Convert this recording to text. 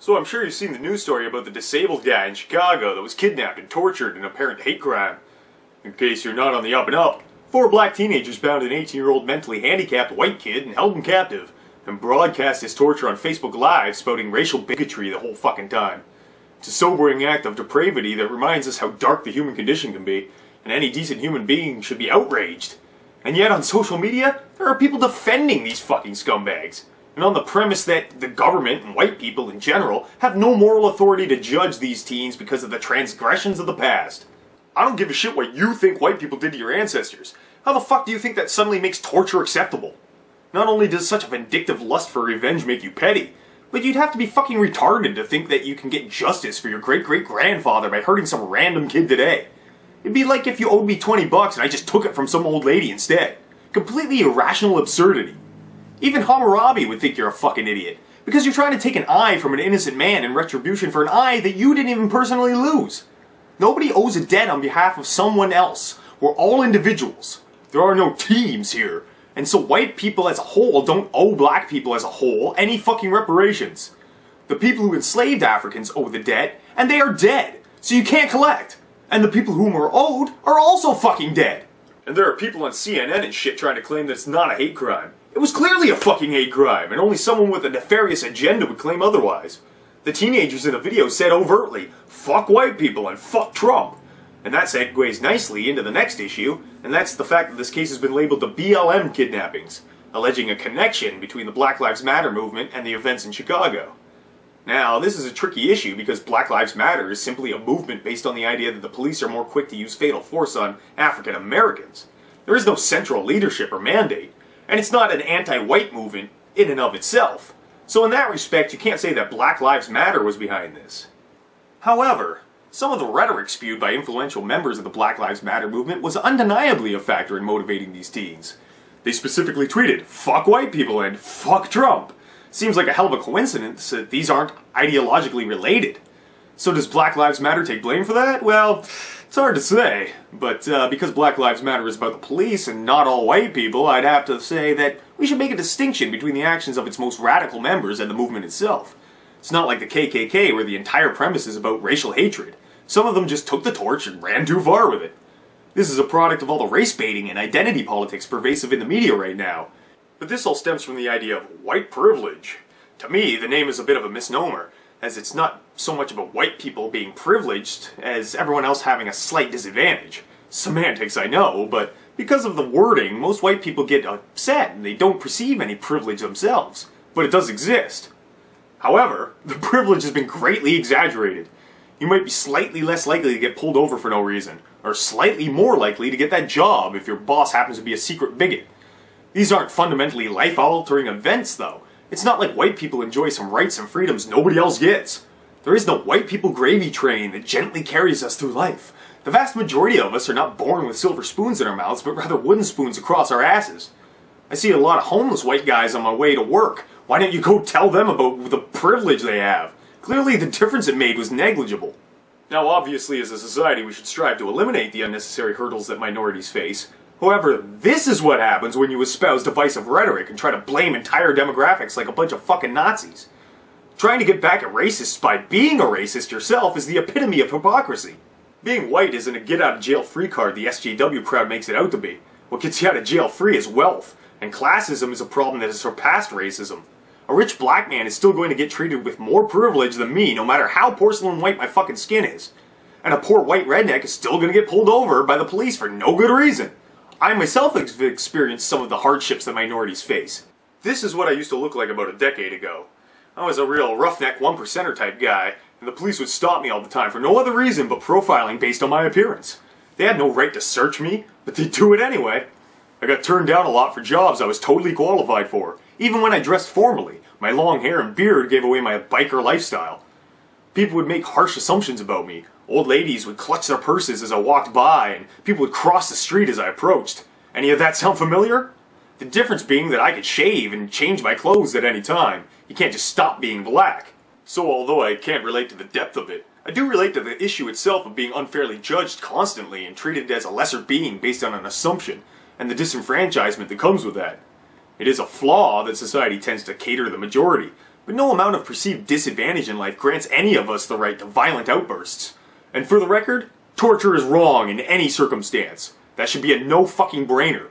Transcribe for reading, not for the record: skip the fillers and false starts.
So I'm sure you've seen the news story about the disabled guy in Chicago that was kidnapped and tortured in an apparent hate crime. In case you're not on the up and up, 4 black teenagers bound an 18-year-old mentally handicapped white kid and held him captive, and broadcast his torture on Facebook Live, spouting racial bigotry the whole fucking time. It's a sobering act of depravity that reminds us how dark the human condition can be, and any decent human being should be outraged. And yet on social media, there are people defending these fucking scumbags. And on the premise that the government and white people in general have no moral authority to judge these teens because of the transgressions of the past. I don't give a shit what you think white people did to your ancestors. How the fuck do you think that suddenly makes torture acceptable? Not only does such a vindictive lust for revenge make you petty, but you'd have to be fucking retarded to think that you can get justice for your great-great-grandfather by hurting some random kid today. It'd be like if you owed me 20 bucks and I just took it from some old lady instead. Completely irrational absurdity. Even Hammurabi would think you're a fucking idiot, because you're trying to take an eye from an innocent man in retribution for an eye that you didn't even personally lose. Nobody owes a debt on behalf of someone else. We're all individuals. There are no teams here. And so white people as a whole don't owe black people as a whole any fucking reparations. The people who enslaved Africans owe the debt, and they are dead, so you can't collect. And the people whom are owed are also fucking dead. And there are people on CNN and shit trying to claim that it's not a hate crime. It was clearly a fucking hate crime, and only someone with a nefarious agenda would claim otherwise. The teenagers in the video said overtly, "Fuck white people and fuck Trump." And that segues nicely into the next issue, and that's the fact that this case has been labeled the BLM kidnappings, alleging a connection between the Black Lives Matter movement and the events in Chicago. Now, this is a tricky issue because Black Lives Matter is simply a movement based on the idea that the police are more quick to use fatal force on African Americans. There is no central leadership or mandate, and it's not an anti-white movement in and of itself. So in that respect, you can't say that Black Lives Matter was behind this. However, some of the rhetoric spewed by influential members of the Black Lives Matter movement was undeniably a factor in motivating these teens. They specifically tweeted, "Fuck white people" and "Fuck Trump." Seems like a hell of a coincidence that these aren't ideologically related. So does Black Lives Matter take blame for that? Well, it's hard to say, but because Black Lives Matter is about the police and not all white people, I'd have to say that we should make a distinction between the actions of its most radical members and the movement itself. It's not like the KKK where the entire premise is about racial hatred. Some of them just took the torch and ran too far with it. This is a product of all the race baiting and identity politics pervasive in the media right now. But this all stems from the idea of white privilege. To me, the name is a bit of a misnomer, as it's not so much about white people being privileged as everyone else having a slight disadvantage. Semantics, I know, but because of the wording, most white people get upset and they don't perceive any privilege themselves. But it does exist. However, the privilege has been greatly exaggerated. You might be slightly less likely to get pulled over for no reason, or slightly more likely to get that job if your boss happens to be a secret bigot. These aren't fundamentally life-altering events, though. It's not like white people enjoy some rights and freedoms nobody else gets. There is no white people gravy train that gently carries us through life. The vast majority of us are not born with silver spoons in our mouths, but rather wooden spoons across our asses. I see a lot of homeless white guys on my way to work. Why don't you go tell them about the privilege they have? Clearly the difference it made was negligible. Now obviously as a society we should strive to eliminate the unnecessary hurdles that minorities face. However, this is what happens when you espouse divisive rhetoric and try to blame entire demographics like a bunch of fucking Nazis. Trying to get back at racists by being a racist yourself is the epitome of hypocrisy. Being white isn't a get-out-of-jail-free card the SJW crowd makes it out to be. What gets you out of jail free is wealth, and classism is a problem that has surpassed racism. A rich black man is still going to get treated with more privilege than me no matter how porcelain white my fucking skin is. And a poor white redneck is still going to get pulled over by the police for no good reason. I myself have experienced some of the hardships that minorities face. This is what I used to look like about a decade ago. I was a real roughneck one-percenter type guy, and the police would stop me all the time for no other reason but profiling based on my appearance. They had no right to search me, but they'd do it anyway. I got turned down a lot for jobs I was totally qualified for, even when I dressed formally. My long hair and beard gave away my biker lifestyle. People would make harsh assumptions about me. Old ladies would clutch their purses as I walked by, and people would cross the street as I approached. Any of that sound familiar? The difference being that I could shave and change my clothes at any time. You can't just stop being black. So although I can't relate to the depth of it, I do relate to the issue itself of being unfairly judged constantly and treated as a lesser being based on an assumption, and the disenfranchisement that comes with that. It is a flaw that society tends to cater to the majority, but no amount of perceived disadvantage in life grants any of us the right to violent outbursts. And for the record, torture is wrong in any circumstance. That should be a no fucking brainer.